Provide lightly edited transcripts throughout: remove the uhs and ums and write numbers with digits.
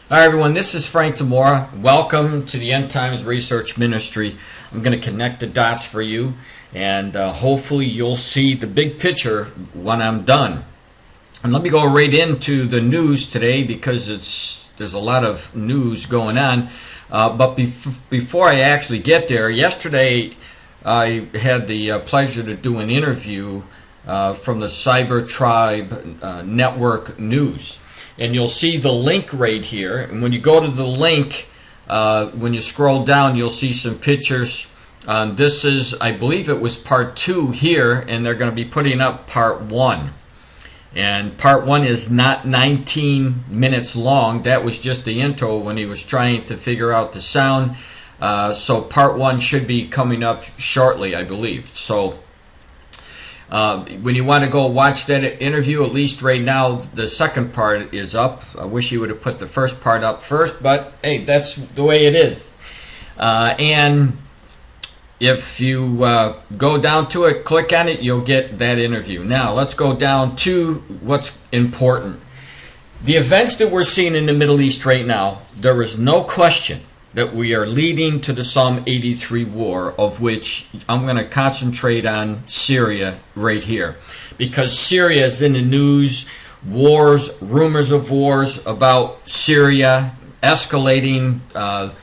Hi everyone, this is Frank DiMora. Welcome to the End Times Research Ministry. I'm going to connect the dots for you, and hopefully you'll see the big picture when I'm done. And let me go right into the news today because there's a lot of news going on. But before I actually get there, yesterday I had the pleasure to do an interview from the Cyber Tribe Network News. And you'll see the link right here. And when you go to the link, when you scroll down, you'll see some pictures. This is, I believe it was part 2 here, and they're going to be putting up part 1. And part 1 is not 19 minutes long. That was just the intro when he was trying to figure out the sound. So part 1 should be coming up shortly, I believe. So when you want to go watch that interview, at least right now, the second part is up. I wish you would have put the first part up first, but hey, that's the way it is. And if you go down to it, click on it, you'll get that interview. Now, let's go down to what's important. The events that we're seeing in the Middle East right now, there is no question that we are leading to the Psalm 83 war, of which I'm going to concentrate on Syria right here. Because Syria is in the news, wars, rumors of wars about Syria, escalating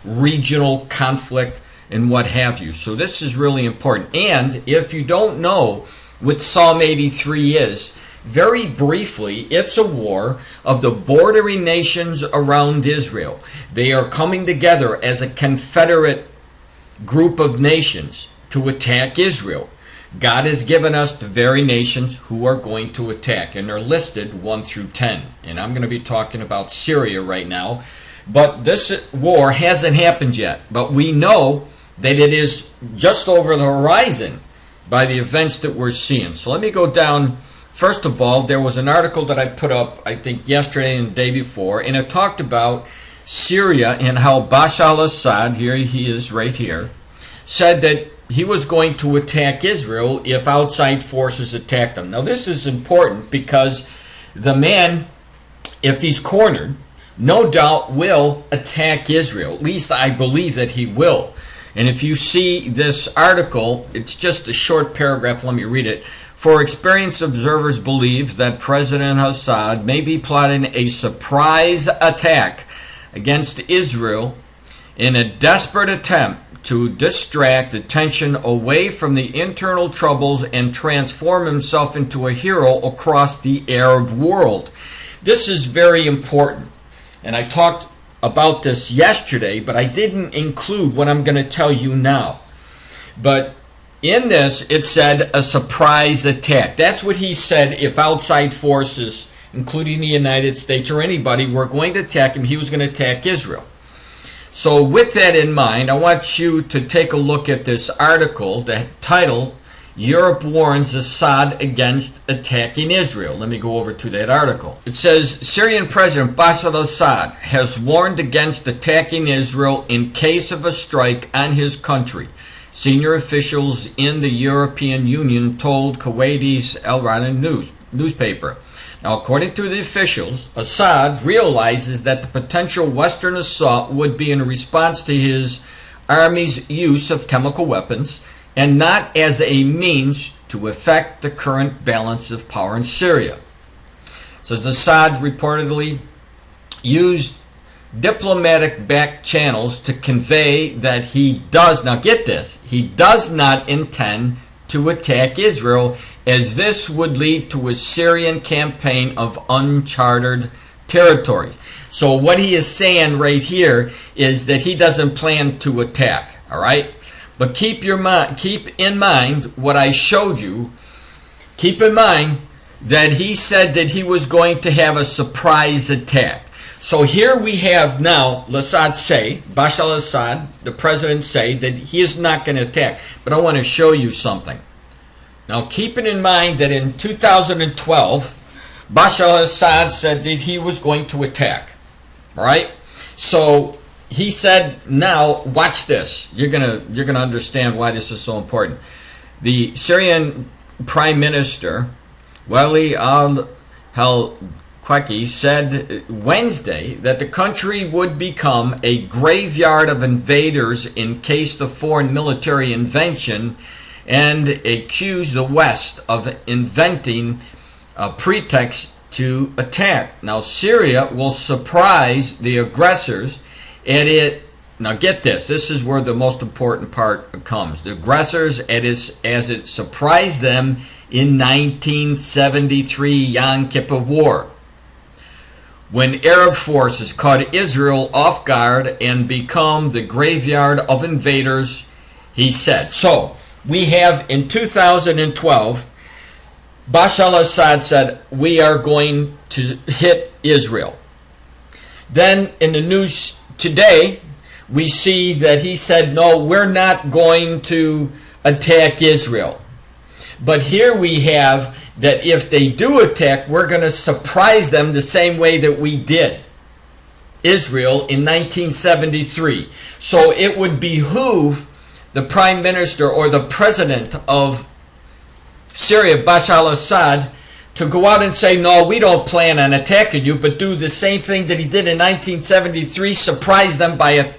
regional conflict, and what have you. So this is really important. And if you don't know what Psalm 83 is, very briefly, it's a war of the bordering nations around Israel. They are coming together as a confederate group of nations to attack Israel. God has given us the very nations who are going to attack, and they're listed 1 through 10. And I'm going to be talking about Syria right now. But this war hasn't happened yet. But we know that it is just over the horizon by the events that we're seeing. So let me go down. First of all, there was an article that I put up, I think, yesterday and the day before, and it talked about Syria and how Bashar al-Assad, here he is right here, said that he was going to attack Israel if outside forces attacked him. Now, this is important because the man, if he's cornered, no doubt will attack Israel. At least I believe that he will. And if you see this article, it's just a short paragraph. Let me read it. For experienced observers believe that President Assad may be plotting a surprise attack against Israel in a desperate attempt to distract attention away from the internal troubles and transform himself into a hero across the Arab world. This is very important. And I talked about this yesterday, but I didn't include what I'm going to tell you now. But in this, it said a surprise attack. That's what he said. If outside forces, including the United States or anybody, were going to attack him, he was going to attack Israel. So with that in mind, I want you to take a look at this article, the title, Europe Warns Assad Against Attacking Israel. Let me go over to that article. It says, Syrian President Bashar al-Assad has warned against attacking Israel in case of a strike on his country. Senior officials in the European Union told Kuwaiti's Al Rana newspaper. Now, according to the officials, Assad realizes that the potential Western assault would be in response to his army's use of chemical weapons and not as a means to affect the current balance of power in Syria. Says Assad reportedly used diplomatic back channels to convey that he does, now get this, he does not intend to attack Israel, as this would lead to a Syrian campaign of uncharted territories. So what he is saying right here is that he doesn't plan to attack, all right? But keep in mind what I showed you. Keep in mind that he said that he was going to have a surprise attack. So here we have now Assad say, Bashar al-Assad, the president, say that he is not going to attack. But I want to show you something. Now keeping in mind that in 2012, Bashar al-Assad said that he was going to attack. All right? So he said, now watch this. You're gonna understand why this is so important. The Syrian Prime Minister, Wali al Kweki said Wednesday that the country would become a graveyard of invaders in case of foreign military invention, and accused the West of inventing a pretext to attack. Now, Syria will surprise the aggressors, and now get this, this is where the most important part comes. The aggressors, as it surprised them in 1973 Yom Kippur War, when Arab forces caught Israel off guard and become the graveyard of invaders, he said. So, we have in 2012, Bashar al-Assad said, we are going to hit Israel. Then in the news today, we see that he said, no, we're not going to attack Israel. But here we have that if they do attack, we're going to surprise them the same way that we did Israel in 1973. So it would behoove the Prime Minister or the President of Syria, Bashar al-Assad, to go out and say, no, we don't plan on attacking you, but do the same thing that he did in 1973, surprise them by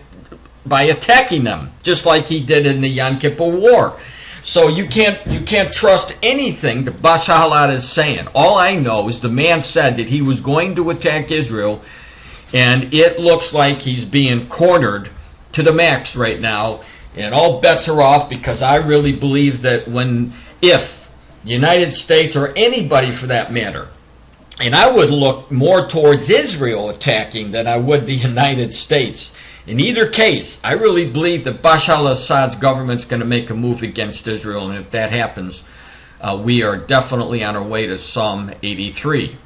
attacking them, just like he did in the Yom Kippur War. So you can't trust anything that Bashar al-Assad is saying. All I know is the man said that he was going to attack Israel, and it looks like he's being cornered to the max right now, and all bets are off, because I really believe that if the United States, or anybody for that matter, and I would look more towards Israel attacking than I would the United States. In either case, I really believe that Bashar al-Assad's government's going to make a move against Israel, and if that happens, we are definitely on our way to Psalm 83.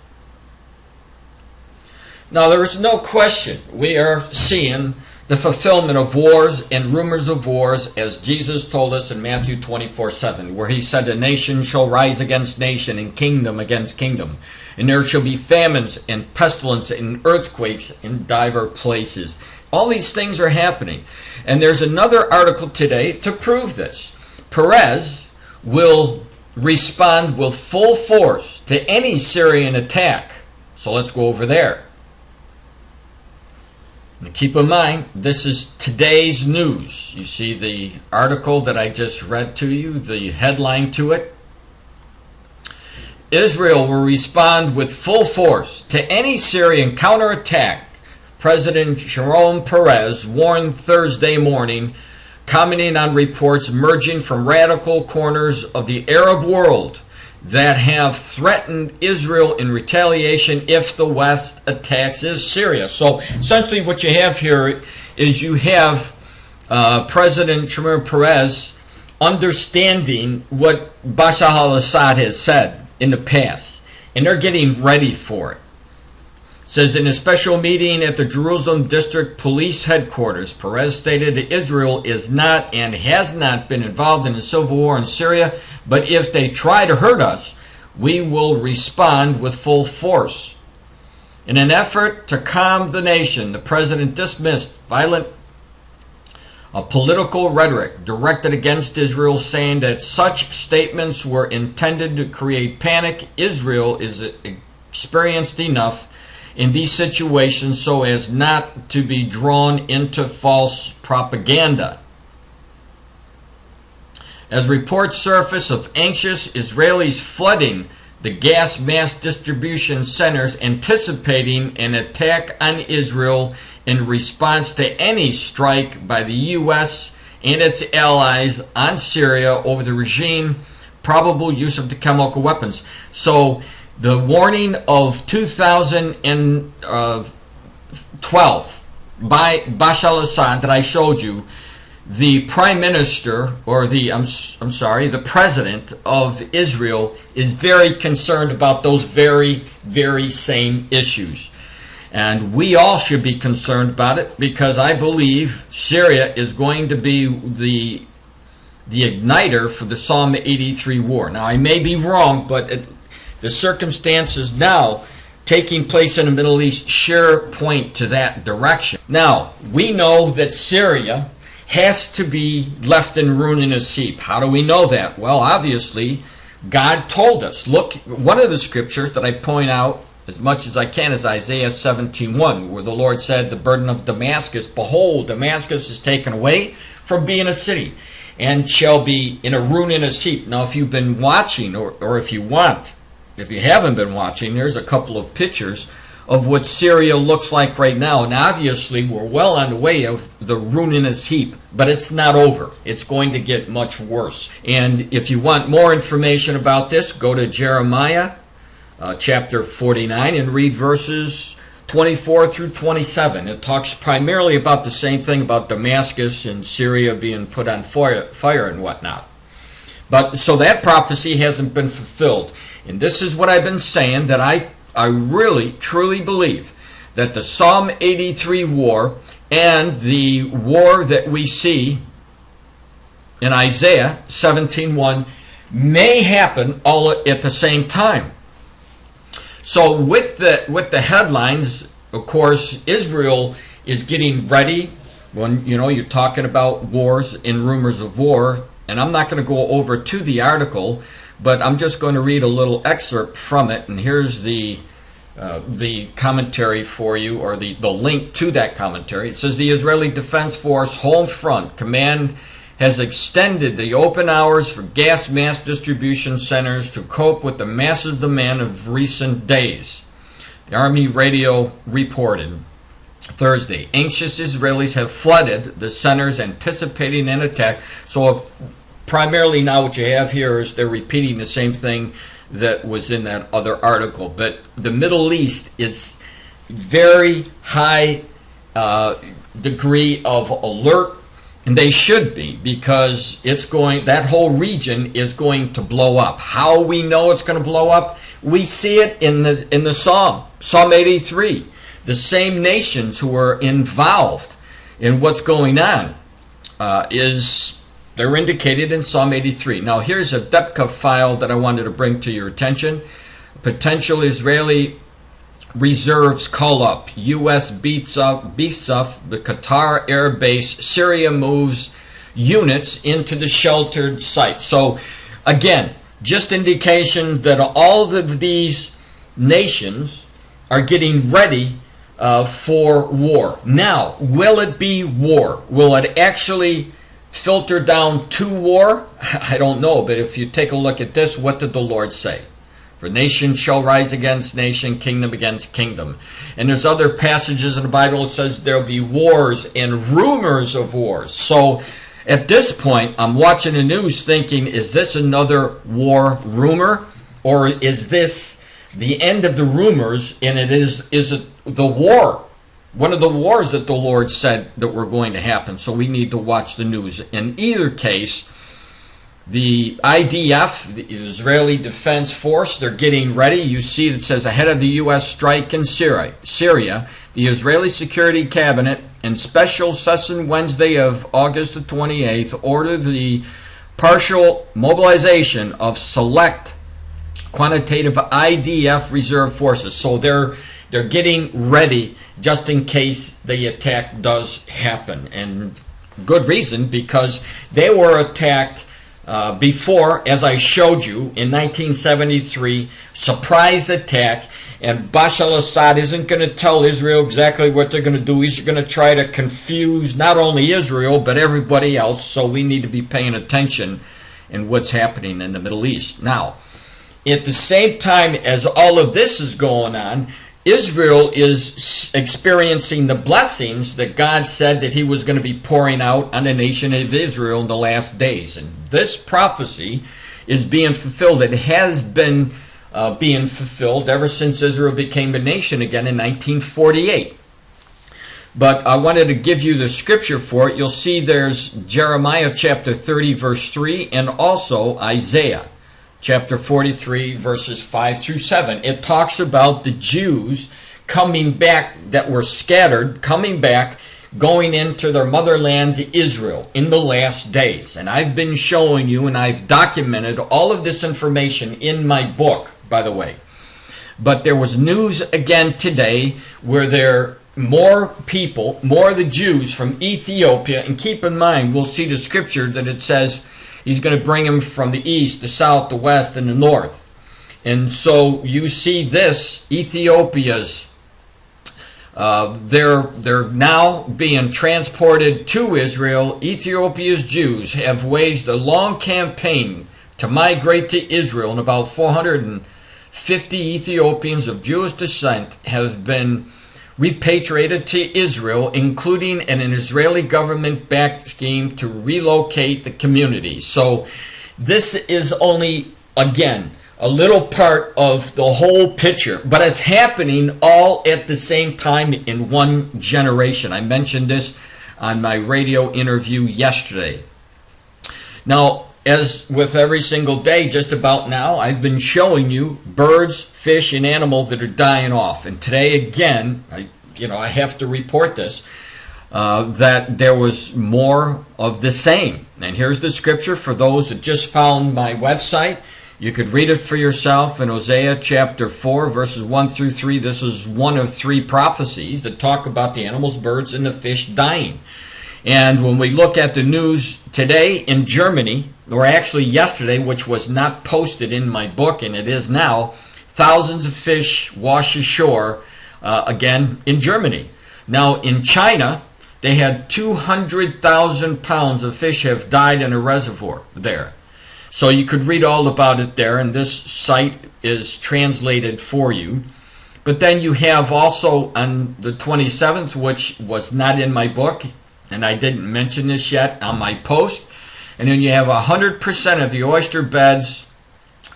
Now, there is no question we are seeing the fulfillment of wars and rumors of wars, as Jesus told us in Matthew 24:7, where he said, a nation shall rise against nation, and kingdom against kingdom. And there shall be famines and pestilence and earthquakes in divers places. All these things are happening. And there's another article today to prove this. Perez will respond with full force to any Syrian attack. So let's go over there. Now keep in mind, this is today's news. You see the article that I just read to you, the headline to it. Israel will respond with full force to any Syrian counterattack, President Shimon Peres warned Thursday morning, commenting on reports emerging from radical corners of the Arab world that have threatened Israel in retaliation if the West attacks Syria. So essentially what you have here is you have President Shimon Peres understanding what Bashar al-Assad has said in the past, and they're getting ready for it. It says, in a special meeting at the Jerusalem District Police Headquarters, Peres stated that Israel is not and has not been involved in the civil war in Syria, but if they try to hurt us, we will respond with full force. In an effort to calm the nation, the president dismissed violent political rhetoric directed against Israel, saying that such statements were intended to create panic. Israel is experienced enough in these situations so as not to be drawn into false propaganda. As reports surface of anxious Israelis flooding the gas mass distribution centers, anticipating an attack on Israel in response to any strike by the U.S. and its allies on Syria over the regime, probable use of the chemical weapons. So the warning of 2012 by Bashar al-Assad that I showed you, the Prime Minister, or the President of Israel is very concerned about those very, very same issues. And we all should be concerned about it, because I believe Syria is going to be the igniter for the Psalm 83 war. Now, I may be wrong, but the circumstances now taking place in the Middle East sure point to that direction. Now, we know that Syria has to be left in ruinous heap. How do we know that? Well, obviously, God told us. Look, one of the scriptures that I point out as much as I can is Isaiah 17:1, where the Lord said, the burden of Damascus, behold, Damascus is taken away from being a city, and shall be in a ruinous heap. Now, if you've been watching, or if you haven't been watching, there's a couple of pictures of what Syria looks like right now. And obviously, we're well on the way of the ruinous heap, but it's not over. It's going to get much worse. And if you want more information about this, go to Jeremiah chapter 49 and read verses 24 through 27. It talks primarily about the same thing about Damascus and Syria being put on fire and whatnot. But so that prophecy hasn't been fulfilled. And this is what I've been saying, that I really, truly believe that the Psalm 83 war and the war that we see in Isaiah 17:1 may happen all at the same time. So with the headlines, of course, Israel is getting ready. When you're talking about wars and rumors of war, and I'm not going to go over to the article, but I'm just going to read a little excerpt from it. And here's the commentary for you, or the link to that commentary. It says, the Israeli Defense Force Home Front Command has extended the open hours for gas mass distribution centers to cope with the massive demand of recent days. The Army radio reported Thursday, anxious Israelis have flooded the centers anticipating an attack. So primarily now what you have here is they're repeating the same thing that was in that other article. But the Middle East is very high degree of alert. And they should be, because that whole region is going to blow up. How we know it's going to blow up? We see it in the Psalm 83. The same nations who are involved in what's going on they're indicated in Psalm 83. Now here's a DEPCA file that I wanted to bring to your attention. Potential Israeli reserves call up. U.S. beefs up the Qatar air base. Syria moves units into the sheltered site. So, again, just indication that all of these nations are getting ready for war. Now, will it be war? Will it actually filter down to war? I don't know, but if you take a look at this, what did the Lord say? For nation shall rise against nation, kingdom against kingdom. And there's other passages in the Bible that says there'll be wars and rumors of wars. So at this point, I'm watching the news thinking, is this another war rumor? Or is this the end of the rumors, and is it the war? One of the wars that the Lord said that were going to happen. So we need to watch the news. In either case, the IDF, the Israeli Defense Force, they're getting ready. You see it says, ahead of the U.S. strike in Syria, the Israeli Security Cabinet in special session Wednesday of August the 28th ordered the partial mobilization of select quantitative IDF reserve forces. So they're getting ready just in case the attack does happen. And good reason, because they were attacked before, as I showed you, in 1973, surprise attack, and Bashar al-Assad isn't going to tell Israel exactly what they're going to do. He's going to try to confuse not only Israel, but everybody else, so we need to be paying attention in what's happening in the Middle East. Now, at the same time as all of this is going on, Israel is experiencing the blessings that God said that he was going to be pouring out on the nation of Israel in the last days. And this prophecy is being fulfilled. It has been being fulfilled ever since Israel became a nation again in 1948. But I wanted to give you the scripture for it. You'll see there's Jeremiah chapter 30, verse 3, and also Isaiah chapter 43, verses 5 through 7. It talks about the Jews coming back that were scattered, coming back, going into their motherland, Israel, in the last days. And I've been showing you, and I've documented all of this information in my book, by the way. But there was news again today where there more people, more of the Jews from Ethiopia, and keep in mind, we'll see the scripture that it says he's going to bring them from the east, the south, the west, and the north. And so you see this, Ethiopia's, they're now being transported to Israel. Ethiopia's Jews have waged a long campaign to migrate to Israel, and about 450 Ethiopians of Jewish descent have been repatriated to Israel, including an Israeli government-backed scheme to relocate the community. So this is only, again, a little part of the whole picture, but it's happening all at the same time in one generation. I mentioned this on my radio interview yesterday. Now, as with every single day just about now, I've been showing you birds, fish, and animals that are dying off. And today again, I have to report this, that there was more of the same. And here's the scripture for those that just found my website. You could read it for yourself in Hosea chapter 4, verses 1 through 3. This is one of 3 prophecies that talk about the animals, birds, and the fish dying. And when we look at the news today in Germany, or actually yesterday, which was not posted in my book, and it is now, thousands of fish wash ashore, again, in Germany. Now, in China, they had 200,000 pounds of fish have died in a reservoir there. So you could read all about it there, and this site is translated for you. But then you have also on the 27th, which was not in my book, and I didn't mention this yet on my post, and then you have 100% of the oyster beds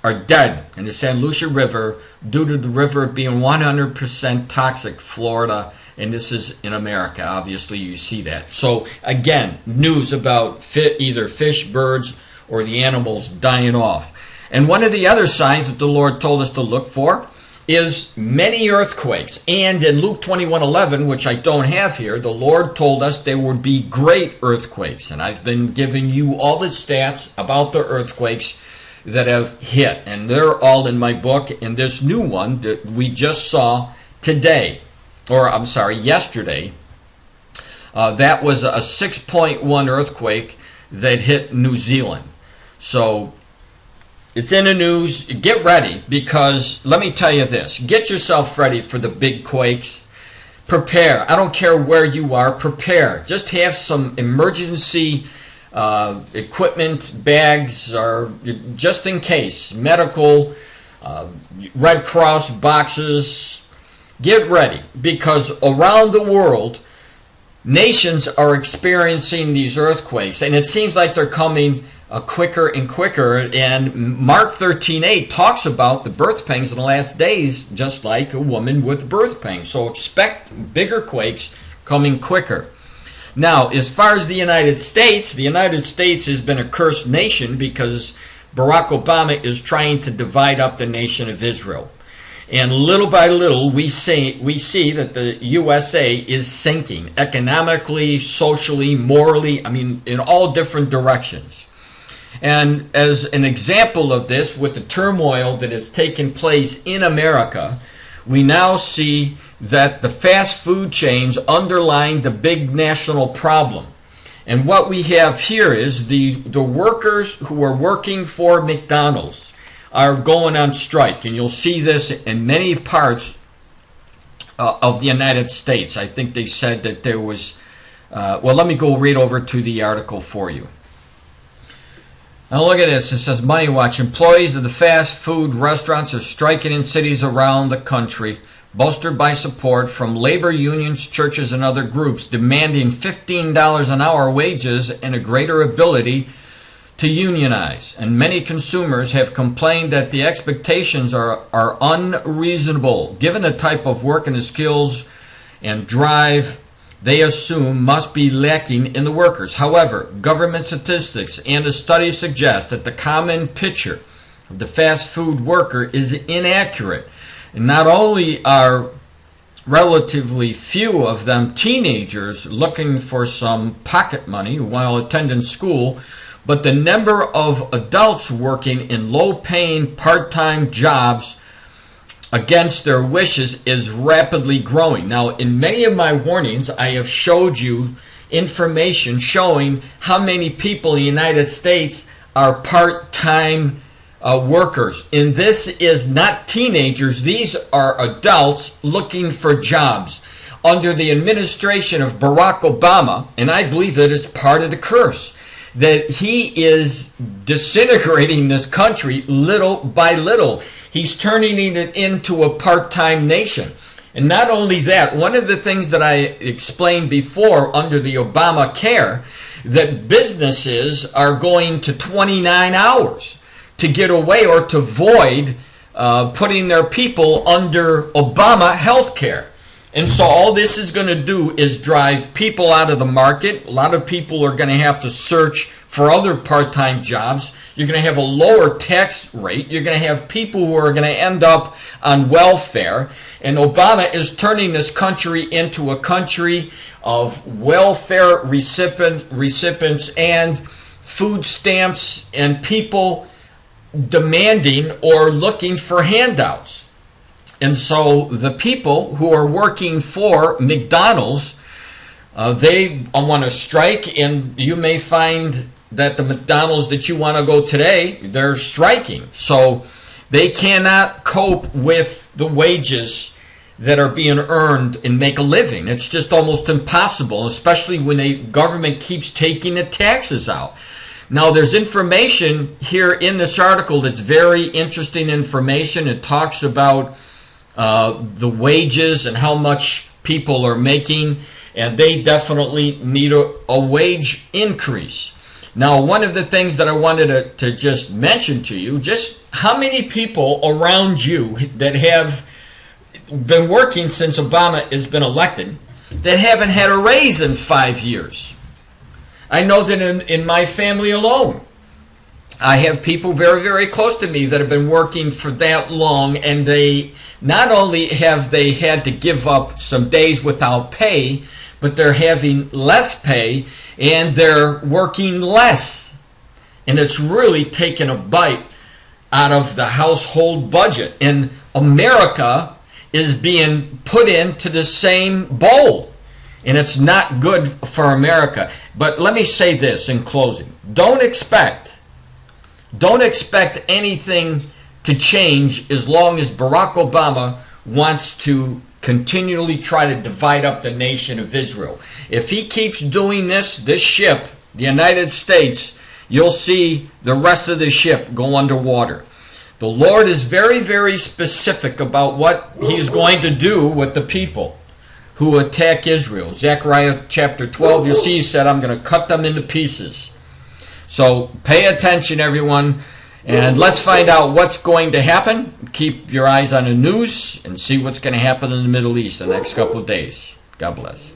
are dead in the San Lucia River due to the river being 100% toxic, Florida, and this is in America. Obviously, you see that. So again, news about either fish, birds, or the animals dying off. And one of the other signs that the Lord told us to look for is many earthquakes. And in Luke 21:11, which I don't have here, the Lord told us there would be great earthquakes. And I've been giving you all the stats about the earthquakes that have hit. And they're all in my book. And this new one that we just saw yesterday, that was a 6.1 earthquake that hit New Zealand. So it's in the news. Get ready, because let me tell you this. Get yourself ready for the big quakes. Prepare. I don't care where you are. Prepare. Just have some emergency equipment, bags, or just in case. Medical, Red Cross boxes. Get ready, because around the world, nations are experiencing these earthquakes, and it seems like they're coming quicker and quicker. And Mark 13:8 talks about the birth pangs in the last days, just like a woman with birth pangs. So expect bigger quakes coming quicker. Now, as far as the United States has been a cursed nation because Barack Obama is trying to divide up the nation of Israel. And little by little, we see that the USA is sinking economically, socially, morally, in all different directions. And as an example of this, with the turmoil that has taken place in America, we now see that the fast food chains underline the big national problem. And what we have here is the workers who are working for McDonald's are going on strike. And you'll see this in many parts of the United States. I think they said that there was, let me go read over to the article for you. Now look at this. It says, Money Watch. Employees of the fast food restaurants are striking in cities around the country, bolstered by support from labor unions, churches, and other groups, demanding $15 an hour wages and a greater ability to unionize. And many consumers have complained that the expectations are unreasonable, given the type of work and the skills and drive they assume must be lacking in the workers. However, government statistics and the studies suggest that the common picture of the fast food worker is inaccurate. And not only are relatively few of them teenagers looking for some pocket money while attending school, but the number of adults working in low-paying part-time jobs against their wishes is rapidly growing. Now, in many of my warnings, I have showed you information showing how many people in the United States are part-time workers. And this is not teenagers. These are adults looking for jobs. Under the administration of Barack Obama, and I believe that it's part of the curse, that he is disintegrating this country little by little. He's turning it into a part-time nation. And not only that, one of the things that I explained before under the Obamacare, that businesses are going to 29 hours to get away or to avoid putting their people under Obama health care. And so all this is going to do is drive people out of the market. A lot of people are going to have to search for other part-time jobs. You're going to have a lower tax rate. You're going to have people who are going to end up on welfare. And Obama is turning this country into a country of welfare recipients and food stamps and people demanding or looking for handouts. And so the people who are working for McDonald's, they want to strike, and you may find that the McDonald's that you want to go today, they're striking. So they cannot cope with the wages that are being earned and make a living. It's just almost impossible, especially when the government keeps taking the taxes out. Now, there's information here in this article that's very interesting information. It talks about the wages and how much people are making, and they definitely need a wage increase. Now, one of the things that I wanted to just mention to you, just how many people around you that have been working since Obama has been elected that haven't had a raise in 5 years? I know that in my family alone, I have people very, very close to me that have been working for that long, and they not only have they had to give up some days without pay, but they're having less pay and they're working less. And it's really taken a bite out of the household budget. And America is being put into the same bowl. And it's not good for America. But let me say this in closing. Don't expect anything to change as long as Barack Obama wants to continually try to divide up the nation of Israel. If he keeps doing this ship, the United States, you'll see the rest of the ship go underwater. The Lord is very, very specific about what he is going to do with the people who attack Israel. Zechariah chapter 12, you'll see he said, I'm going to cut them into pieces. So pay attention, everyone, and let's find out what's going to happen. Keep your eyes on the news and see what's going to happen in the Middle East the next couple of days. God bless.